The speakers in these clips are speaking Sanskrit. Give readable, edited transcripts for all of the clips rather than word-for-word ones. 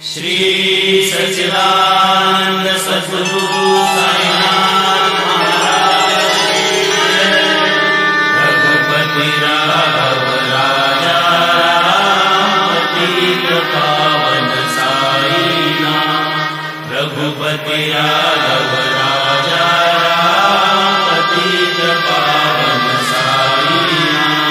श्री सच्चिदानंद सद्गुरु साईनाथ महाराज की जय। रघुपति राघव राजा राम पतित पावन साईनाथ। रघुपति राघव राजा राम पतित पावन साईनाथ।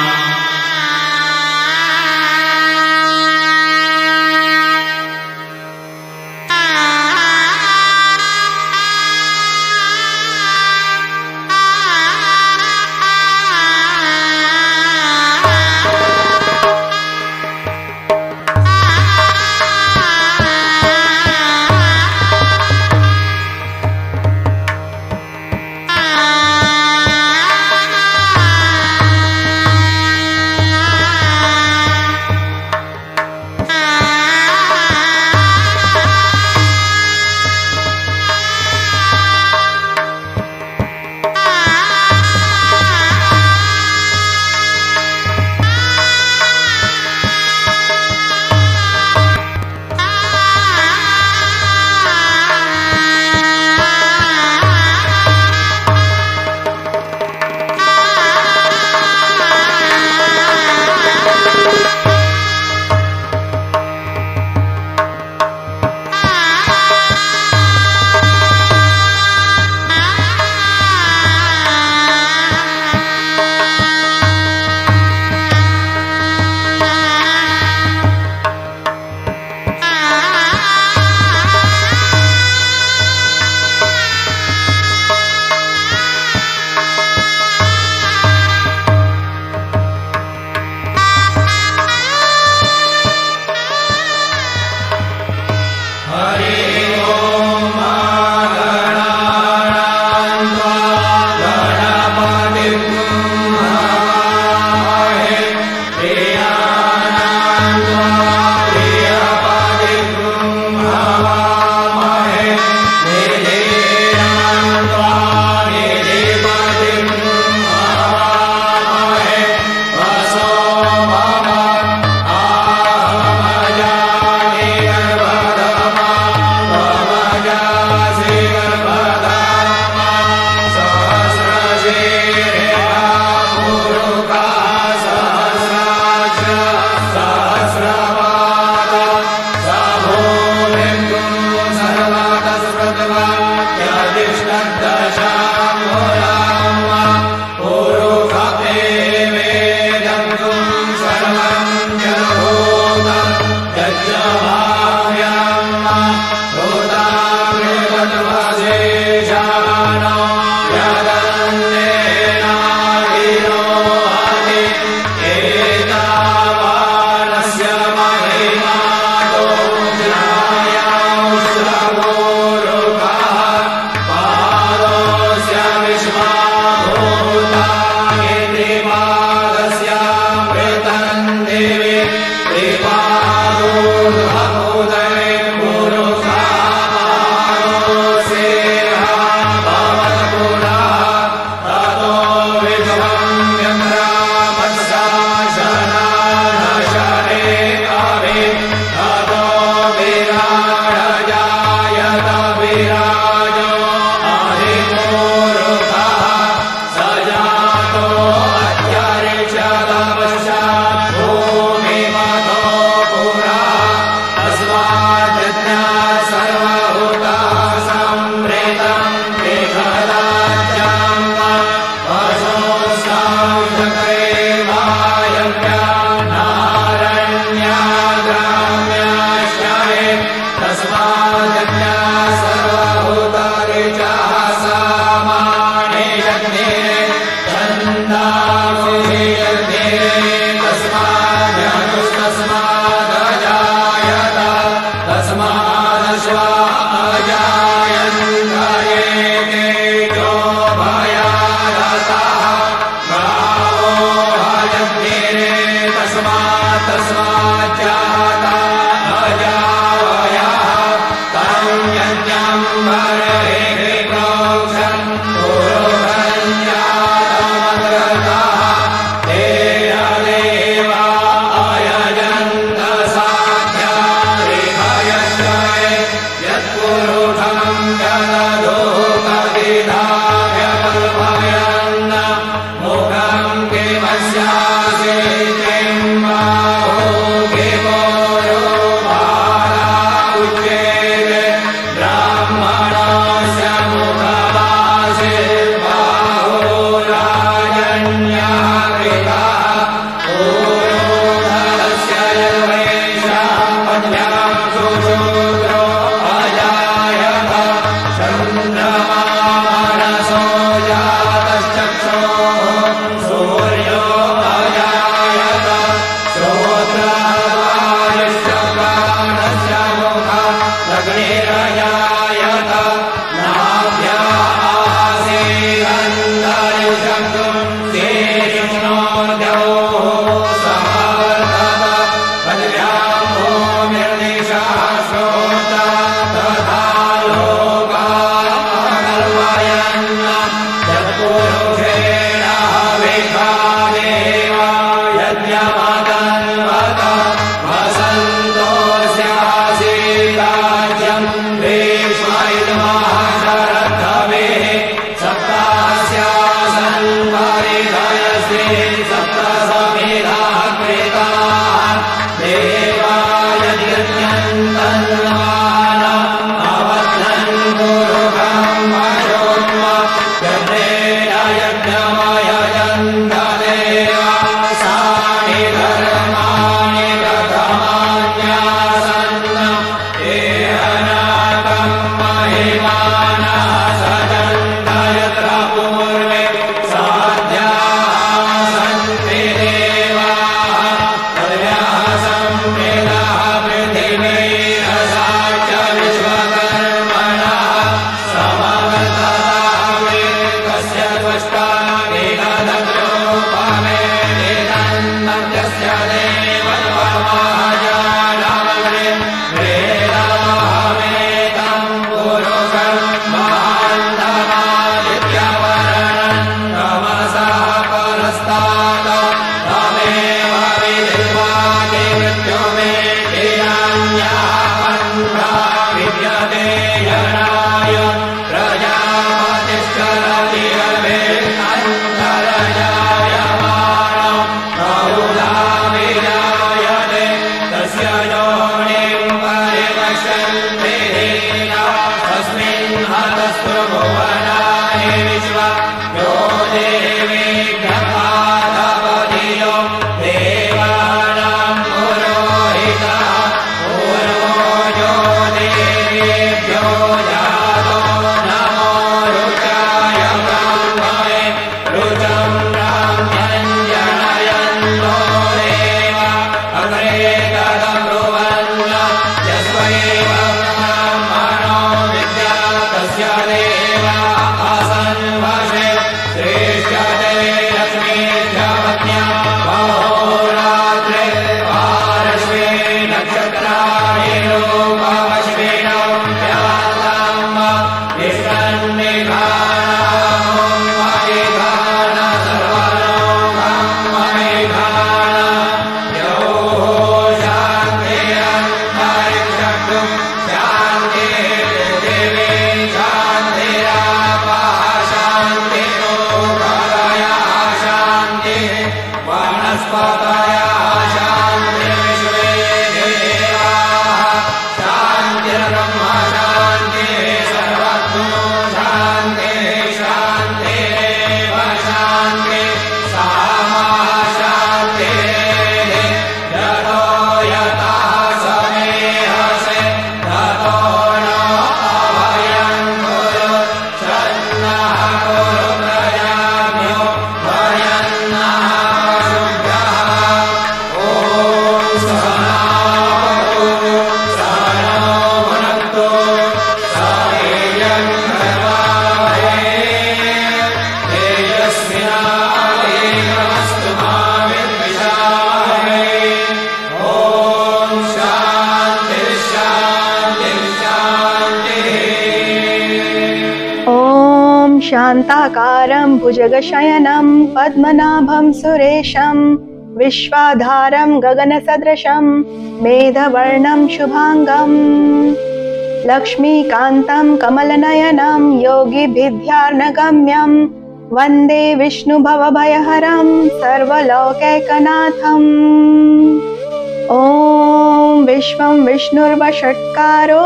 अग्निरजायत नाभ्या आसीदन्तरिषं तेजो द्यौः समवर्तत पृथिव्यां भूमिर्निशः श्रोता तथा लोकाकल्पयन् यत्पुरुषेण हविषा देवा यज्ञमतन्वत वसन्तोऽस्यासीराज्यं भीष्मैर्महाशरथभिः सप्तास्यासन् परिधयस्ते सप्तसमिधाः कृताः देवा यद्यन्यन्तन्वान अवध्नन् गुरुभं वशोन्म यज्ञेन यज्ञमयजन्त देवा सानि धर्माणि प्रथमान्यासन् एहनाकं महिमानः सजन्त यत्र पूर्वे साध्याः सन्ति देवाः तद्भ्यः संवेदः पृथिवीरसा च विश्वकर्मणः समवर्ततः वेदस्य त्वष्टा वेददग्रोपमेदिदन्नत्यस्य देवत्वमहाजानमग्रे वेदाहमेतं पुरुषं महान्तमादित्यवर्णं तमसः परस्तात् तमेव विद्वानि मृत्युमेधिनान्यः पन्था विद्यते जनाय प्रजापतिश्चरति अन्तरजायमानं बहुधा विजायते तस्य योनिं परिपश्यन्ति दीनाः तस्मिन् हतस्त्रिभुवनानि विश्वा यो देवीभ्यपादपतियो देवानां पुरोहितः पूर्वो यो देवेभ्यो जातो नमो रुचाय ब्राह्मणे रुचं ब्राह्म्यञ्जनयन्तो देवा अग्रे तदब्रुवन् यस्वैव ब्राह्मणो विद्या तस्य देवा आसन् वशे श्रेष्ठते लक्ष्मीभ्यवत्या महोरात्रे पार्श्वे नक्षत्राणि रूपमश्विनौ व्यात्ताम् विष्णन्निधानम् मयिधान सर्वलोकं मयिधान योः शान्तिरन्तरिक्षं शान्तिः पृथिवी शान्तिरापः शान्तिरोगदयः शान्तिः वनस्पतयः शान्तिर्विश्वे देवाः शान्तिर्ब्रह्म शान्तिः सर्वतो शान्तिः शान्तिरेव शान्तिः सामा शान्तिः यतो यतः समेहसे ततो न अभयं कुरु छन्नः कुरु प्रजाभ्यो भयन्नः पशुभ्यः ॐ सहनावतु सहनो भुनक्तु सवीर्यं करवावहै तेजस्विनावधीतमस्तु मा विद्विषावहै ॐ शान्तिः शान्तिः शान्तिः ॐ शान्ताकारं भुजगशयनं पद्मनाभं सुरेशं विश्वाधारं गगनसदृशं मेघवर्णं शुभाङ्गं लक्ष्मीकान्तं कमलनयनं योगिभिर्ध्यानगम्यं वन्दे विष्णुभवभयहरं सर्वलोकैकनाथम् ॐ विश्वं विष्णुर्वषट्कारो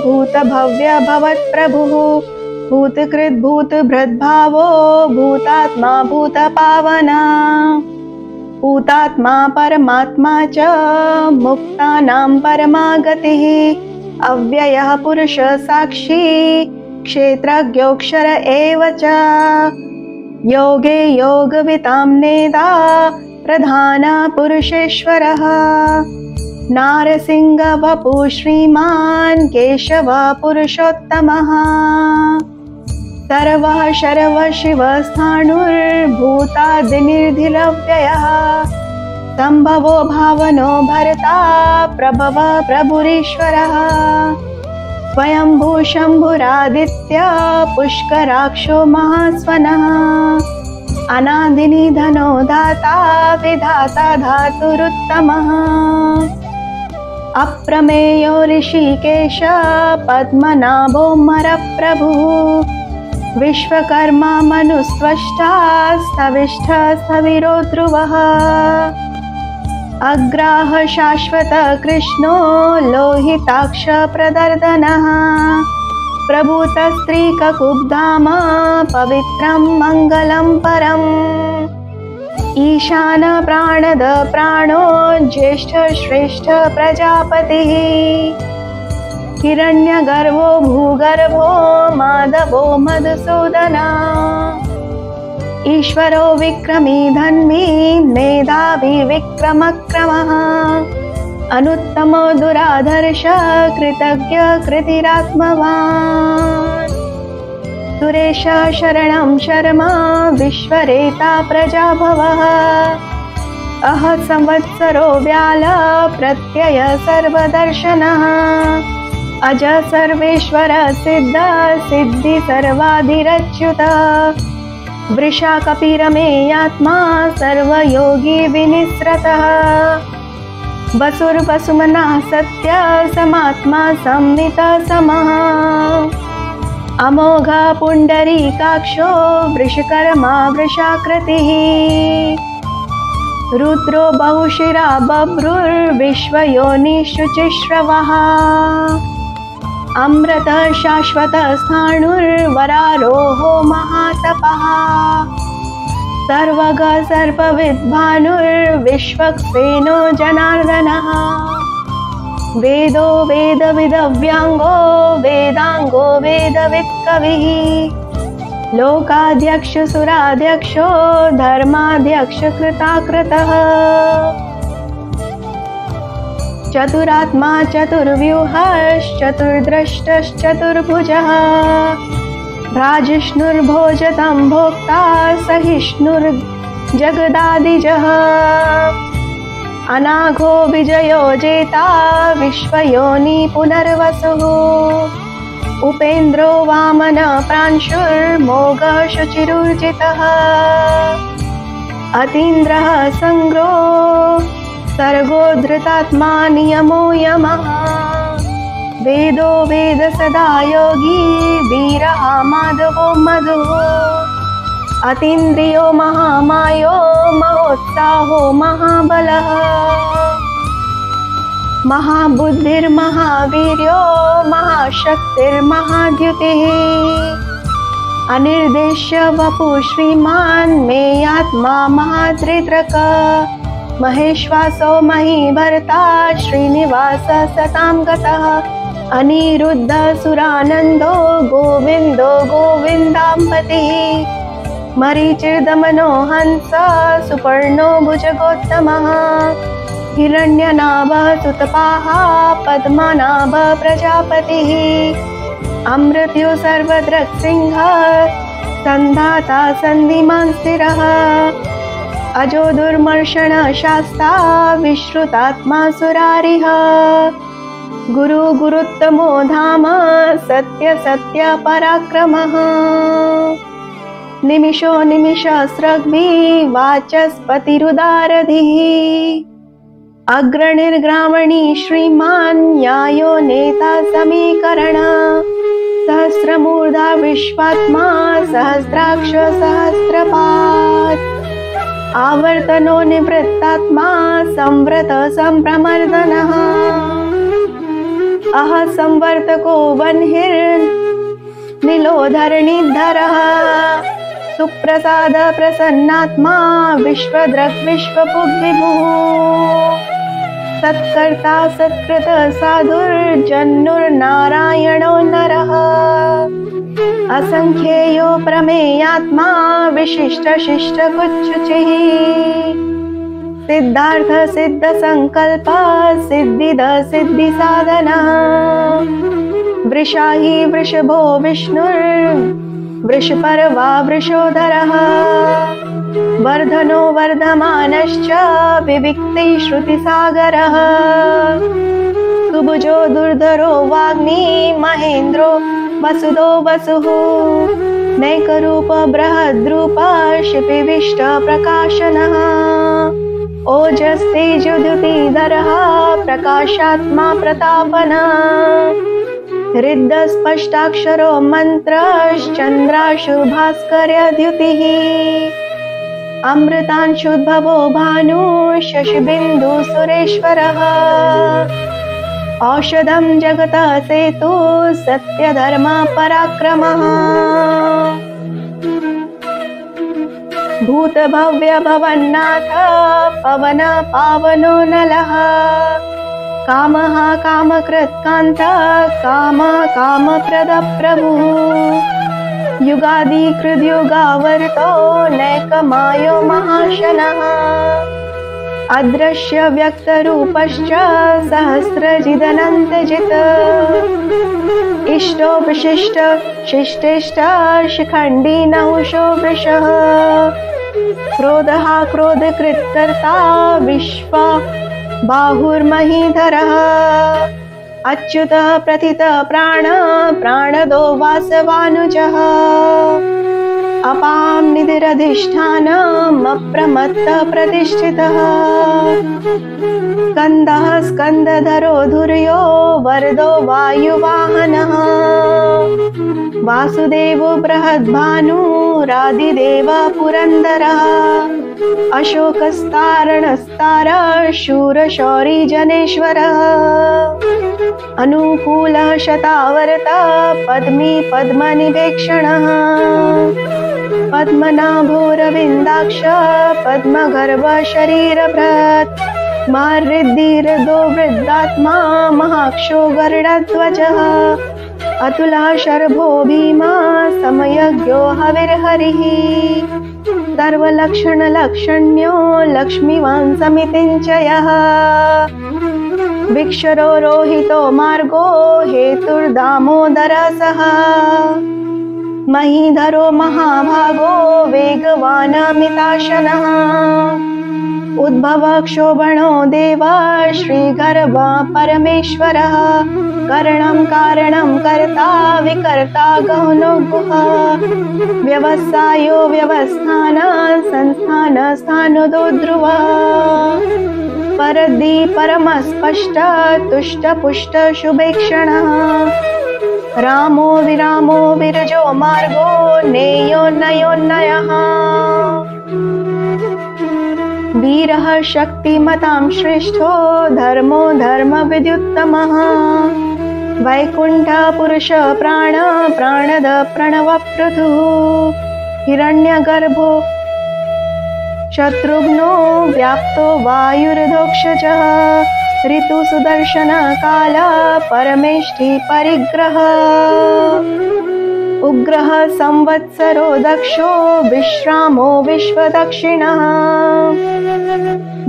भूतभव्यभवत्प्रभुः भूतकृद्भूतभृद्भावो भूतात्मा भूतपावना भूतात्मा परमात्मा च मुक्तानां परमागतिः अव्ययः पुरुषः साक्षी क्षेत्रज्ञोऽक्षर एव च योगे योगवितां नेदा प्रधान पुरुषेश्वरः नारसिंहवपु श्रीमान् केशव पुरुषोत्तमः सर्वः शर्व शिवस्थाणुर्भूतादिनिर्धिरव्ययः सम्भवो भावनो भर्ता प्रभव प्रभुरीश्वरः स्वयंभू शम्भुरादित्य पुष्कराक्षो महास्वनः अनादिनिधनो दाता विधाता धातुरुत्तमः अप्रमेयो ऋषिकेश पद्मनाभोऽमरप्रभुः विश्वकर्मा मनुस्त्वष्टा स्थविष्ठः स्थविरो ध्रुवः अग्राह शाश्वत कृष्णो लोहिताक्ष प्रदर्दनः प्रभूतस्त्रीककुब्धाम पवित्रं मङ्गलं परम् ईशान प्राणद प्राणो ज्येष्ठ श्रेष्ठ प्रजापतिः हिरण्यगर्भो भूगर्भो माधवो मधुसूदना ईश्वरो विक्रमी धन्वी मेधावी विक्रमक्रमः अनुत्तमो दुराधर्ष कृतज्ञ कृतिरात्मवान् सुरेश शरणं शर्मा विश्वरेता प्रजाभवः अह संवत्सरो व्याल प्रत्यय सर्वदर्शनः अज सर्वेश्वर सिद्ध सिद्धि सर्वाधिरच्युत वृषा कपिरमेयात्मा सर्वयोगी विनिसृतः वसुर्वसुमनः सत्य समात्मा संवित समः अमोघ पुण्डरीकाक्षो वृषकर्मा वृषाकृतिः रुद्रो बहुशिरा बभ्रुर्विश्वयोनिशुचिश्रवः अमृत शाश्वत स्थाणुर्वरारोहो महातपः सर्वग सर्वविद्भानुर्विश्वक्सेनो जनार्दनः वेदो वेदविदव्यांगो वेदांगो वेदवित्कविः लोकाध्यक्ष सुराध्यक्षो धर्माध्यक्ष कृताकृतः चतुरात्मा चतुर्व्यूहश्चतुर्द्रष्टश्चतुर्भुजः भ्राजिष्णुर्भोजतं भोक्ता सहिष्णुर्जगदादिजः अनाघो विजयो जेता विश्वयोनि पुनर्वसुः उपेन्द्रो वामन प्रांशुर्मोघ शुचिरुर्जितः अतीन्द्रः संग्रो सर्गो धृतात्मा नियमो यमः वेदो वेद सदा योगी वीरः माधवो मधुः अतीन्द्रियो महामायो महोत्साहो महाबलः महाबुद्धिर्महावीर्यो महाशक्तिर्महाद्युतिः अनिर्देश्य वपु श्रीमान् मेयात्मा महात्रित्रक महेश्वासो महीभर्ता श्रीनिवास सतां गतः अनिरुद्ध सुरानन्दो गोविन्दो गोविन्दाम्पतिः मरीचिर्दमनो हंस सुपर्णो भुजगोत्तमः हिरण्यनाभः सुतपाः पद्मनाभ प्रजापतिः अमृत्यु सर्वदृक्सिंहः सन्धाता सन्धिमान् स्थिरः अजो दुर्मर्षण शास्ता विश्रुतात्मा सुरारिः गुरु गुरुत्तमो धाम सत्य सत्य पराक्रमः निमिषो निमिषस्रग्भिः वाचस्पतिरुदारधिः अग्रणिर्ग्रामणी श्रीमान् न्यायो नेता समीकरण सहस्रमूर्धा विश्वात्मा सहस्राक्ष सहस्रपात् आवर्तनो निवृत्तात्मा संव्रत संप्रमर्दनः अह संवर्तको वह्निर्निलोधरणिधरः सुप्रसाद प्रसन्नात्मा विश्वदृक् विश्वपुग्विभुः सत्कर्ता सत्कृत साधुर्जन्नुर्नारायणो नरः असंख्येयो प्रमेयात्मा विशिष्ट शिष्ट कुच्युचिः सिद्धार्थ सिद्ध संकल्प सिद्धिद सिद्धि साधना वृषाही वृषभो विष्णुर्वृषपर्वा वृषोधरः वर्धनो वर्धमानश्च विविक्ति श्रुतिसागरः सुभुजो दुर्धरो वाग्मी महेन्द्रो वसुदो वसुः नैकरूप बृहद्रूप शिपिविष्ट प्रकाशनः ओजस्तेजोद्युतिधरः प्रकाशात्मा प्रतापनः हृद्स्पष्टाक्षरो मन्त्रश्चन्द्राशुभास्कर्यद्युतिः अमृतांशुद्भवो भानु शशिबिन्दु सुरेश्वरः औषधं जगतः सेतु सत्यधर्म पराक्रमः भूतभव्य भवन्नाथ पवन पावनो नलः कामः कामकृत्कान्तः कामप्रद प्रभुः युगादिकृद्युगावर्तो नैकमायो महाशनः अदृश्य व्यक्तरूपश्च सहस्रजिदनन्तजित् इष्टो विशिष्ट शिष्टेष्ट शिखण्डी नहुषो वृषः क्रोधः क्रोधकृत्कर्ता विश्व बाहुर्महीधरः अच्युतः प्रथितः प्राणदो वासवानुजः अपां निधिरधिष्ठानम् अप्रमत्तः प्रतिष्ठितः स्कन्दः स्कन्दधरो धुर्यो वरदो वायुवाहनः वासुदेवो बृहद्भानुरादिदेव पुरन्दरः अशोकस्तारणस्तारः शूरशौरी जनेश्वरः अनुकूलः शतावर्तः पद्मी पद्मनिवेक्षणः पद्मनाभोरविन्दाक्ष पद्मगर्भ शरीरभृत् माहृद्धिर्दो वृद्धात्मा महाक्षो गरुडध्वजः अतुलः शर्भो भीमा समयज्ञो हविर्हरिः सर्वलक्षणलक्षण्यो लक्ष्मीवान् समितिञ्चयः विक्षरो रोहितो मार्गो हेतुर्दामोदरः सः महीधरो महाभागो वेगवान् अमिताशनः उद्भव क्षोभणो देवा श्रीगर्भ परमेश्वरः करणं कारणं कर्ता विकर्ता गहनो गुहा व्यवसायो व्यवस्थान संस्थान स्थानदो ध्रुवः परदि परमस्पष्ट तुष्ट पुष्ट शुभेक्षणः रामो विरजो मार्गो नेयोन्नयोन्नयः वीरः शक्तिमतां श्रेष्ठो धर्मो धर्मविद्युत्तमः वैकुण्ठ पुरुष प्राणद प्रणवपृथुः हिरण्यगर्भो शत्रुघ्नो व्याप्तो वायुर्धोक्षजः ऋतुसुदर्शन काल परमेष्ठि परिग्रह उग्रः संवत्सरो दक्षो विश्रामो विश्वदक्षिणः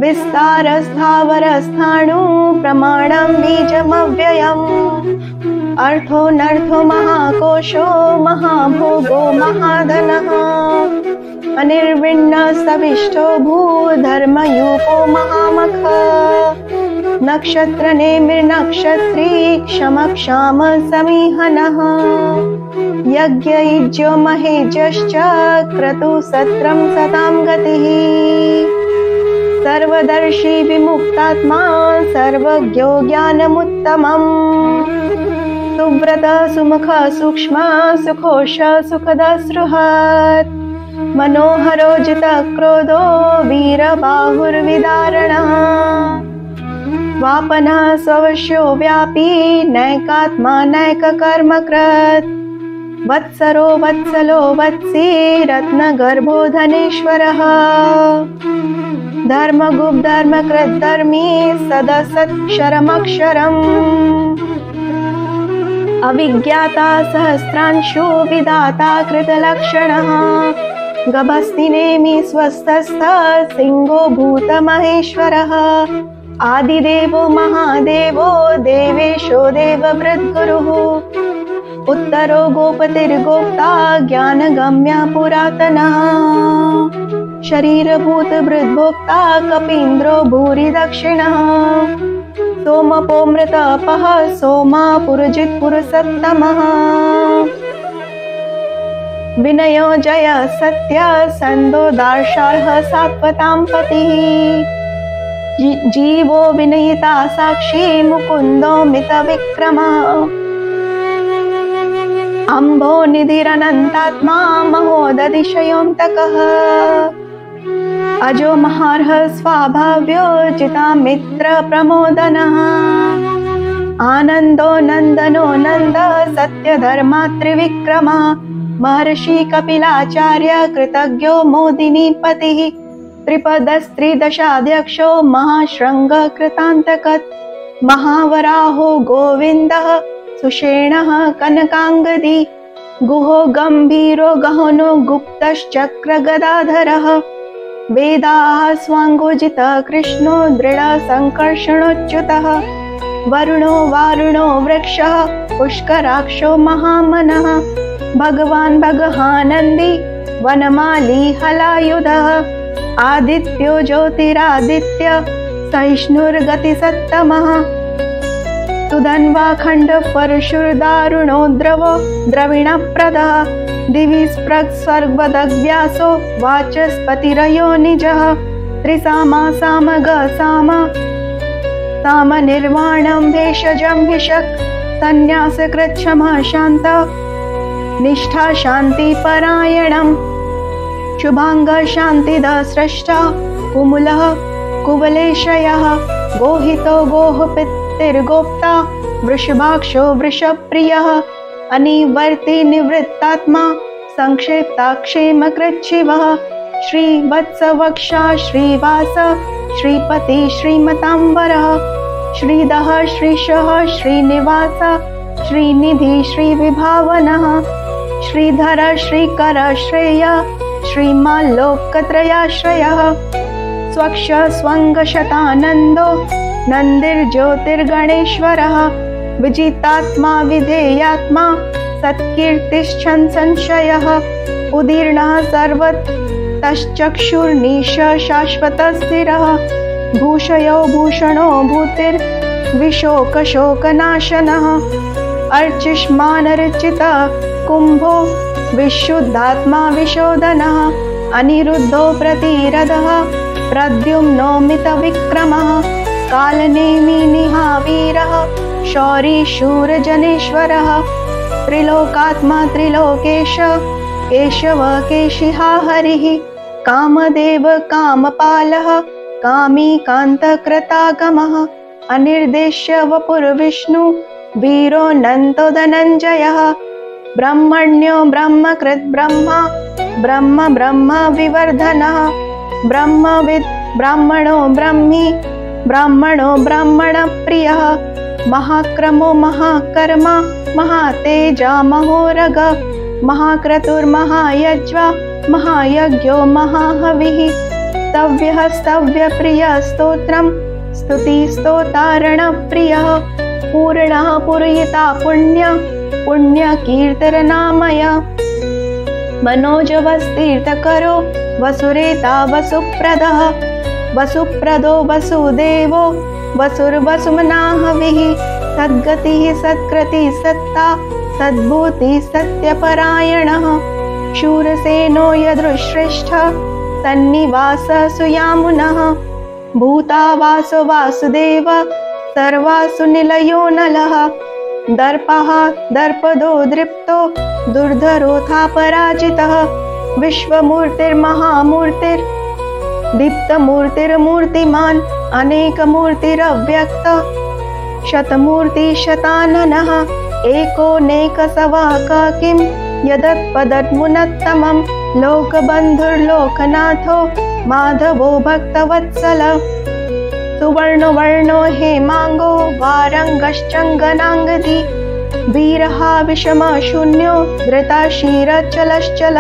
विस्तारस्थावरस्थाणु प्रमाणं बीजमव्ययम् अर्थोऽनर्थो महाकोशो महाभोगो महाधनः अनिर्विण्ण सविष्टो भूधर्मयूपो महामख नक्षत्र नेमिर्नक्षत्री क्षमक्षाम समीहनः यज्ञयुज्यो महेजश्च क्रतु सत्रं सतां गतिः सर्वदर्शी विमुक्तात्मा सर्वज्ञो ज्ञानमुत्तमम् सुव्रत सुमुख सूक्ष्म सुखोष सुखदसृहत् मनोहरो जितक्रोधो वीरबाहुर्विदारणः वापनः स्ववश्यो व्यापी नैकात्मा नैककर्मकृत् वत्सरो वत्सलो वत्सी रत्नगर्भो धनेश्वरः धर्मगुप् धर्मकृद्धर्मी सदसत्क्षरमक्षरम् अविज्ञाता सहस्रांशु विधाता कृतलक्षणः गभस्तिनेमि स्वस्थस्थः सिंहो भूतमहेश्वरः आदिदेवो महादेवो देवेशो देववृद्गुरुः उत्तरो गोपतिर्गोप्ता ज्ञानगम्या पुरातनः शरीरभूतभृद्भोक्ता कपीन्द्रो भूरि दक्षिणः सोमपोमृतपः सोमा पुरजित्पुरुषोत्तमः विनयो जय सत्य सन्दो दार्शार्ह सात्वतां पतिः जीवो विनयिता साक्षी मुकुन्दो मितविक्रमः अम्भो निधिरनन्तात्मा महोदधिशयोऽन्तकः अजो महार्ह स्वाभाव्यो जिता मित्र प्रमोदनः आनन्दो नन्दनो नन्द सत्यधर्मा त्रिविक्रमः महर्षि कपिलाचार्य कृतज्ञो मोदिनीपतिः त्रिपदस्त्रिदशाध्यक्षो महाशृङ्ग कृतान्तकत् महावराहो गोविन्दः सुषेणः कनकाङ्गदी गुहो गम्भीरो गहनो गुप्तश्चक्रगदाधरः वेदाः स्वाङ्गोजितः कृष्णो दृढसङ्कर्षणोच्युतः वरुणो वारुणो वृक्षः पुष्कराक्षो महामनः भगवान् भगहानन्दी वनमाली हलायुधः आदित्यो ज्योतिरादित्य सहिष्णुर्गतिसत्तमः सुधन्वाखण्ड परशुर्दारुणो द्रवो द्रविणप्रदः दिवि स्वर्गवदव्यासो वाचस्पतिरयो निजः त्रिसामा सामग साम सामनिर्वाणं भेषजं विशक् संन्यासकृच्छमः शान्त निष्ठा शान्तिपरायणम् शुभांग शान्तिदः स्रष्टा कुमुलः कुवलेशयः गोहितो गोहपितृर्गोप्ता वृषभाक्षो वृषप्रियः अनिवर्ति निवृत्तात्मा संक्षेप्ताक्षेमकृच्छिवः श्रीवत्सवक्षा श्रीवास श्रीपति श्रीमतांबरः श्रीदः श्रीशः श्रीनिवास श्रीनिधि श्रीविभावनः श्रीधर श्रीकर श्रेय श्रीमाल्लोकत्रयाश्रयः स्वक्ष स्वङ्गशतानन्दो नन्दिर्ज्योतिर्गणेश्वरः विजितात्मा विधेयात्मा सत्कीर्तिश्छन् संशयः उदीर्णः सर्वतश्चक्षुर्निश शाश्वतस्थिरः भूषयो भूषणो भूतिर्विशोकशोकनाशनः अर्चिष्मानर्चितः कुम्भो विशुद्धात्मा विशोधनः अनिरुद्धो प्रतिरथः प्रद्युम्नो मितविक्रमः कालनेमि निहावीरः शौरी शूरजनेश्वरः त्रिलोकात्मा त्रिलोकेश केशव केशिहा हरिः कामदेव कामपालः कामी कान्तकृतागमः अनिर्देश्य वपुर्विष्णु वीरो नन्दो धनञ्जयः ब्रह्मण्यो ब्रह्मकृत् ब्रह्मा ब्रह्म ब्रह्म विवर्धनः ब्रह्मविद् ब्राह्मणो ब्रह्मी ब्राह्मणो ब्राह्मणप्रियः महाक्रमो महाकर्मा महातेजा महोरग महाक्रतुर्महायज्वा महायज्ञो महाहविः स्तव्यः स्तव्यप्रियः स्तोत्रं स्तुतिस्तोतारणप्रियः पूर्णः पूरयिता पुण्य पुण्यकीर्तननामय मनोजवस्तीर्थकरो वसुरेता वसुप्रदः वसुप्रदो वसुदेवो वसुर्वसुमनाहविः सद्गतिः सत्कृतिः सत्ता सद्भूतिः सत्यपरायणः शूरसेनो यदृश्रेष्ठः सन्निवासः सुयामुनः भूतावासो वासुदेव सर्वासु निलयो नलः दर्पः दर्पदो दृप्तो दुर्धरोथा पराजितः विश्वमूर्तिर्महामूर्तिर् दीप्तमूर्तिर्मूर्तिमान् अनेकमूर्तिरव्यक्त शतमूर्ति शताननः एकोनेकसवाक किं यदत्पदमुन्नतमं लोकबन्धुर्लोकनाथो माधवो भक्तवत्सल सुवर्णवर्णो हेमांगो वारंगश्चंगनांगदी वीरहा विषमशून्यो धृताशीरचलश्चल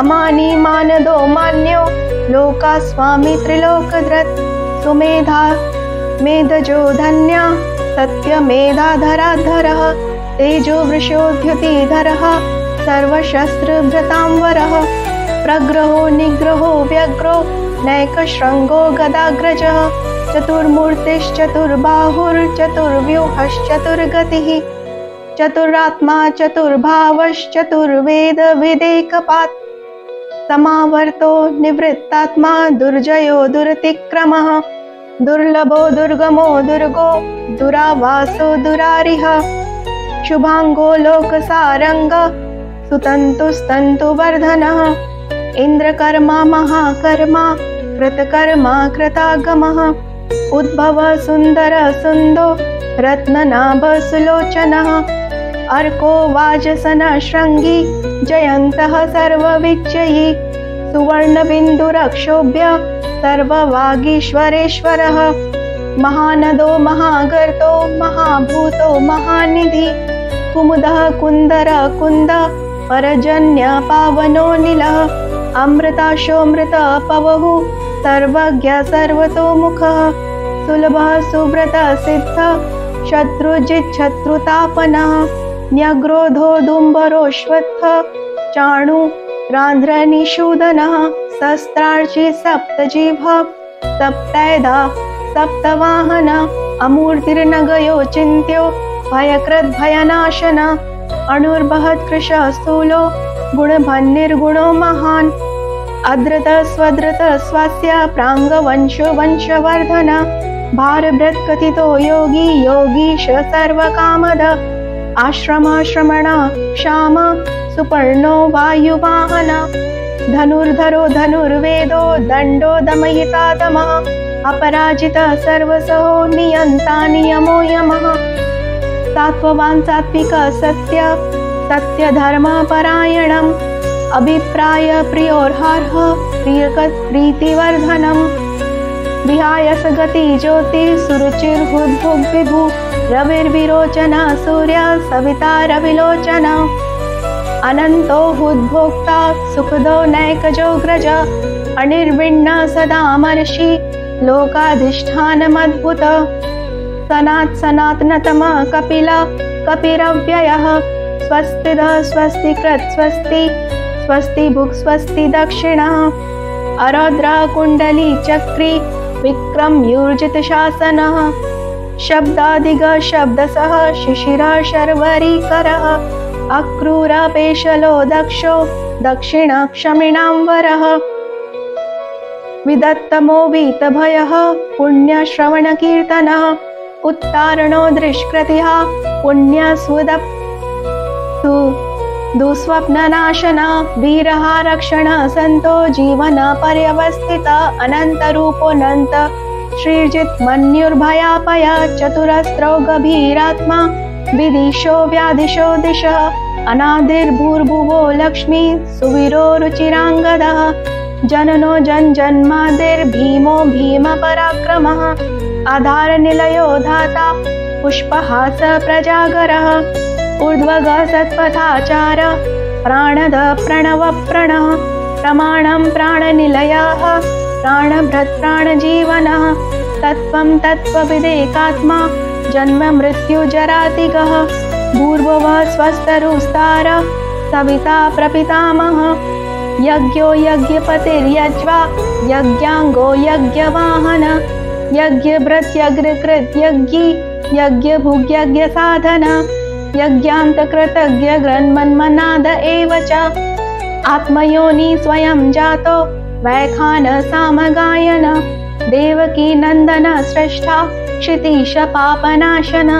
अमानी मानदो मान्यो लोका स्वामी त्रिलोकधृत् सुमेधा मेधजो धन्या सत्यमेधाधराधरः तेजो वृषोद्युतिधरः सर्वशस्त्रभृतांवरः प्रग्रहो निग्रहो व्यग्रो नैकशृङ्गो गदाग्रजः चतुर्मूर्तिश्चतुर्बाहुर्चतुर्व्यूहश्चतुर्गतिः चतुरात्मा चतुर्भावश्चतुर्वेदविदेकपात् समावर्तो निवृत्तात्मा दुर्जयो दुरतिक्रमः दुर्लभो दुर्गमो दुर्गो दुरावासो दुरारिः शुभांगो लोकसारंग सुतन्तुस्तन्तुवर्धनः इन्द्रकर्मा महाकर्मा कृतकर्मा कृतागमः उद्भव सुन्दर सुन्दो रत्ननाभ सुलोचनः अर्को वाजसन शृङ्गी जयन्तः सर्वविजयी सुवर्णबिन्दुरक्षोभ्य सर्ववागीश्वरेश्वरः महानदो महागर्तो महाभूतो महानिधि कुमुदः कुन्दर कुन्द परजन्य पावनो नीलः अमृताशोऽमृत पवः सर्वज्ञ सर्वतोमुखः सुलभः सुव्रत सिद्ध शत्रुजिच्छत्रुतापनः न्यग्रोधो दुम्बरोऽश्वत्थ चाणु रान्ध्रनिषूदनः शस्त्रार्ची सप्तजिह्व सप्तैधा सप्तवाहन अमूर्तिर्नगयो चिन्त्यो भयकृद्भयनाशन अणुर्बहत्कृशः स्थूलो गुणभन्निर्गुणो महान् अद्रत स्वद्रत स्वस्य प्राङ्गवंशो वंशवर्धन भारभृत्कथितो योगी योगीश सर्वकामद आश्रमाश्रमण क्षाम सुपर्णो वायुवाहन धनुर्धरो धनुर्वेदो दण्डो दमयिता दमः अपराजित सर्वसहो नियन्ता नियमो यमः सात्ववान् सात्विक सत्य सत्यधर्मपरायणम् अभिप्राय प्रियोर्हार्ह प्रियकप्रीतिवर्धनम् विहाय सगति ज्योति सुरुचिर्हुद्भुग्विभु रविर्विरोचन सूर्य सविता रविलोचन अनन्तो हुद्भोक्ता सुखदो नैकजोग्रज अनिर्विण्ण सदामर्षि लोकाधिष्ठानमद्भुत सनातनतम कपिल कपिरव्ययः स्वस्तिदः स्वस्तिकृत् स्वस्ति स्वस्ति भुक् स्वस्ति दक्षिणः अरौद्र कुण्डली चक्री विक्रम यूर्जित शासनः शब्दादिग शब्दसः शिशिरः शर्वरीकरः अक्रूर पेशलो दक्षो दक्षिण क्षमिणांवरः विदत्तमो वीतभयः पुण्यश्रवणकीर्तनः उत्तारणो दृष्कृतिः पुण्यस्वदप्सु दुःस्वप्ननाशन वीरः रक्षण सन्तो जीवन पर्यवस्थित अनन्तरूपोऽनन्त श्रीर्जित् मन्युर्भयापय चतुरस्रो गभीरात्मा विदिशो व्याधिशो दिशः अनादिर्भूर्भुवो लक्ष्मी सुवीरो रुचिराङ्गदः जननो जन्मादिर्भीमो भीमपराक्रमः आधारनिलयो धाता पुष्पहास प्रजागरः ऊर्ध्वगः सत्पथाचार प्राणद प्रणव प्रणः प्रमाणं प्राणनिलयः प्राणभृत् प्राणजीवनः तत्त्वं तत्त्वविदेकात्मा जन्म मृत्युजरातिगः भूर्भुवः स्वस्तरुस्तार सविता प्रपितामहः यज्ञो यज्ञपतिर्यज्वा यज्ञाङ्गो यज्ञवाहन यज्ञभृत्यग्रकृत् यज्ञी यज्ञभुग्यज्ञसाधन यज्ञान्तकृतज्ञग्रन्मन्मनाद एव च आत्मयोनि स्वयं जातो वैखान सामगायन देवकी नन्दन श्रेष्ठा क्षितीश पापनाशन